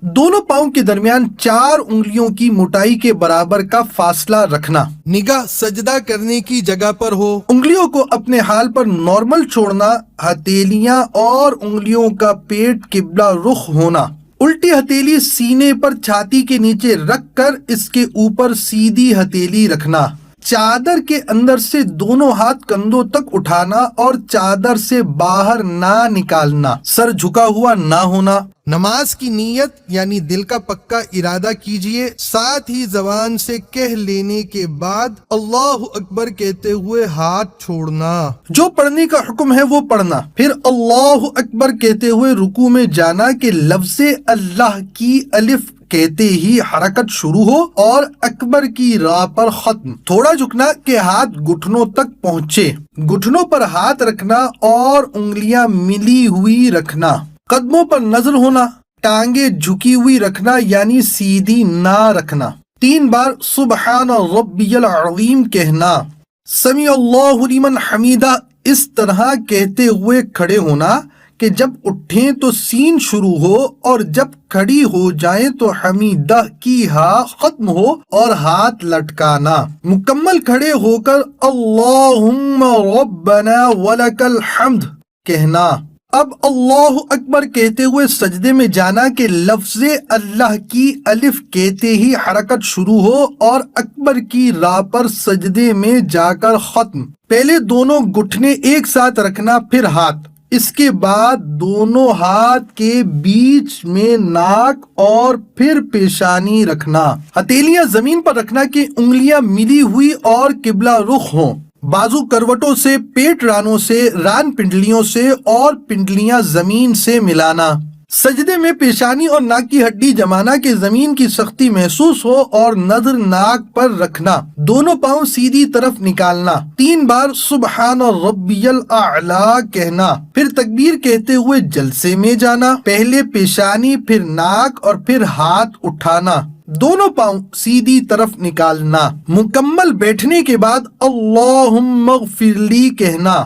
دونوں پاؤں کے درمیان 4 انگلیوں کی موٹائی کے برابر کا فاصلہ رکھنا، نگاہ سجدہ کرنے کی جگہ پر ہو، انگلیوں کو اپنے حال پر نارمل چھوڑنا، ہتھیلیاں اور انگلیوں کا پیٹ قبلہ رخ ہونا، الٹی ہتھیلی سینے پر چھاتی کے نیچے رکھ کر اس کے اوپر سیدھی ہتھیلی رکھنا، چادر کے اندر سے دونوں ہاتھ کندھوں تک اٹھانا اور چادر سے باہر نہ نکالنا، سر جھکا ہوا نہ ہونا۔ نماز کی نیت یعنی دل کا پکا ارادہ کیجئے، ساتھ ہی زبان سے کہہ لینے کے بعد اللہ اکبر کہتے ہوئے ہاتھ چھوڑنا۔ جو پڑھنے کا حکم ہے وہ پڑھنا، پھر اللہ اکبر کہتے ہوئے رکوع میں جانا کہ لفظ اللہ کی الف کہتے ہی حرکت شروع ہو اور اکبر کی راہ پر ختم، تھوڑا جھکنا کہ ہاتھ گھٹنوں تک پہنچے، گھٹنوں پر ہاتھ رکھنا اور انگلیاں ملی ہوئی رکھنا، قدموں پر نظر ہونا، ٹانگیں جھکی ہوئی رکھنا یعنی سیدھی نہ رکھنا، 3 بار سبحان ربی العظیم کہنا، سمیع اللہ لمن حمیدہ اس طرح کہتے ہوئے کھڑے ہونا کہ جب اٹھیں تو سین شروع ہو اور جب کھڑی ہو جائیں تو حمیدہ کی ہا ختم ہو اور ہاتھ لٹکانا، مکمل کھڑے ہو کر اللہم ربنا ولک الحمد کہنا۔ اب اللہ اکبر کہتے ہوئے سجدے میں جانا کہ لفظ اللہ کی الف کہتے ہی حرکت شروع ہو اور اکبر کی راہ پر سجدے میں جا کر ختم، پہلے دونوں گھٹنے ایک ساتھ رکھنا پھر ہاتھ، اس کے بعد دونوں ہاتھ کے بیچ میں ناک اور پھر پیشانی رکھنا، ہتھیلیاں زمین پر رکھنا کہ انگلیاں ملی ہوئی اور قبلہ رخ ہوں، بازو کروٹوں سے، پیٹ رانوں سے، ران پنڈلیوں سے اور پنڈلیاں زمین سے ملانا، سجدے میں پیشانی اور ناک کی ہڈی جمانا کہ زمین کی سختی محسوس ہو اور نظر ناک پر رکھنا، دونوں پاؤں سیدھی طرف نکالنا، 3 بار سبحان ربی الاعلی کہنا، پھر تکبیر کہتے ہوئے جلسے میں جانا، پہلے پیشانی پھر ناک اور پھر ہاتھ اٹھانا، دونوں پاؤں سیدھی طرف نکالنا، مکمل بیٹھنے کے بعد اللہم اغفر لی کہنا،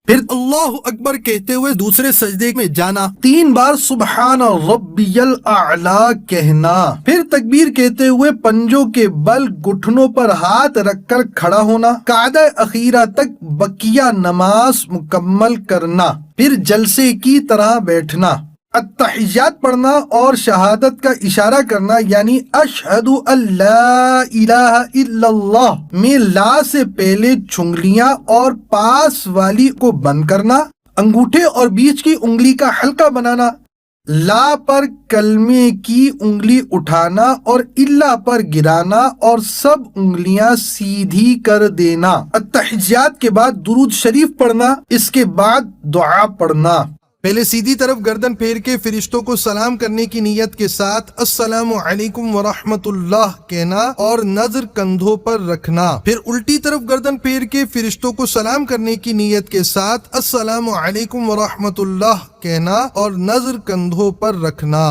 پھر اللہ اکبر کہتے ہوئے دوسرے سجدے میں جانا، 3 بار سبحان ربی الاعلی کہنا، پھر تکبیر کہتے ہوئے پنجوں کے بل گھٹنوں پر ہاتھ رکھ کر کھڑا ہونا، قعدہ اخیرہ تک بقیہ نماز مکمل کرنا، پھر جلسے کی طرح بیٹھنا، التحیات پڑھنا اور شہادت کا اشارہ کرنا یعنی اشہد ان لا الہ الا اللہ میں لا سے پہلے چھنگلیاں اور پاس والی کو بند کرنا، انگوٹھے اور بیچ کی انگلی کا حلقہ بنانا، لا پر کلمے کی انگلی اٹھانا اور الا پر گرانا اور سب انگلیاں سیدھی کر دینا، التحیات کے بعد درود شریف پڑھنا، اس کے بعد دعا پڑھنا، پہلے سیدھی طرف گردن پھیر کے فرشتوں کو سلام کرنے کی نیت کے ساتھ السلام علیکم ورحمۃ اللہ کہنا اور نظر کندھوں پر رکھنا، پھر الٹی طرف گردن پھیر کے فرشتوں کو سلام کرنے کی نیت کے ساتھ السلام علیکم ورحمۃ اللہ کہنا اور نظر کندھوں پر رکھنا۔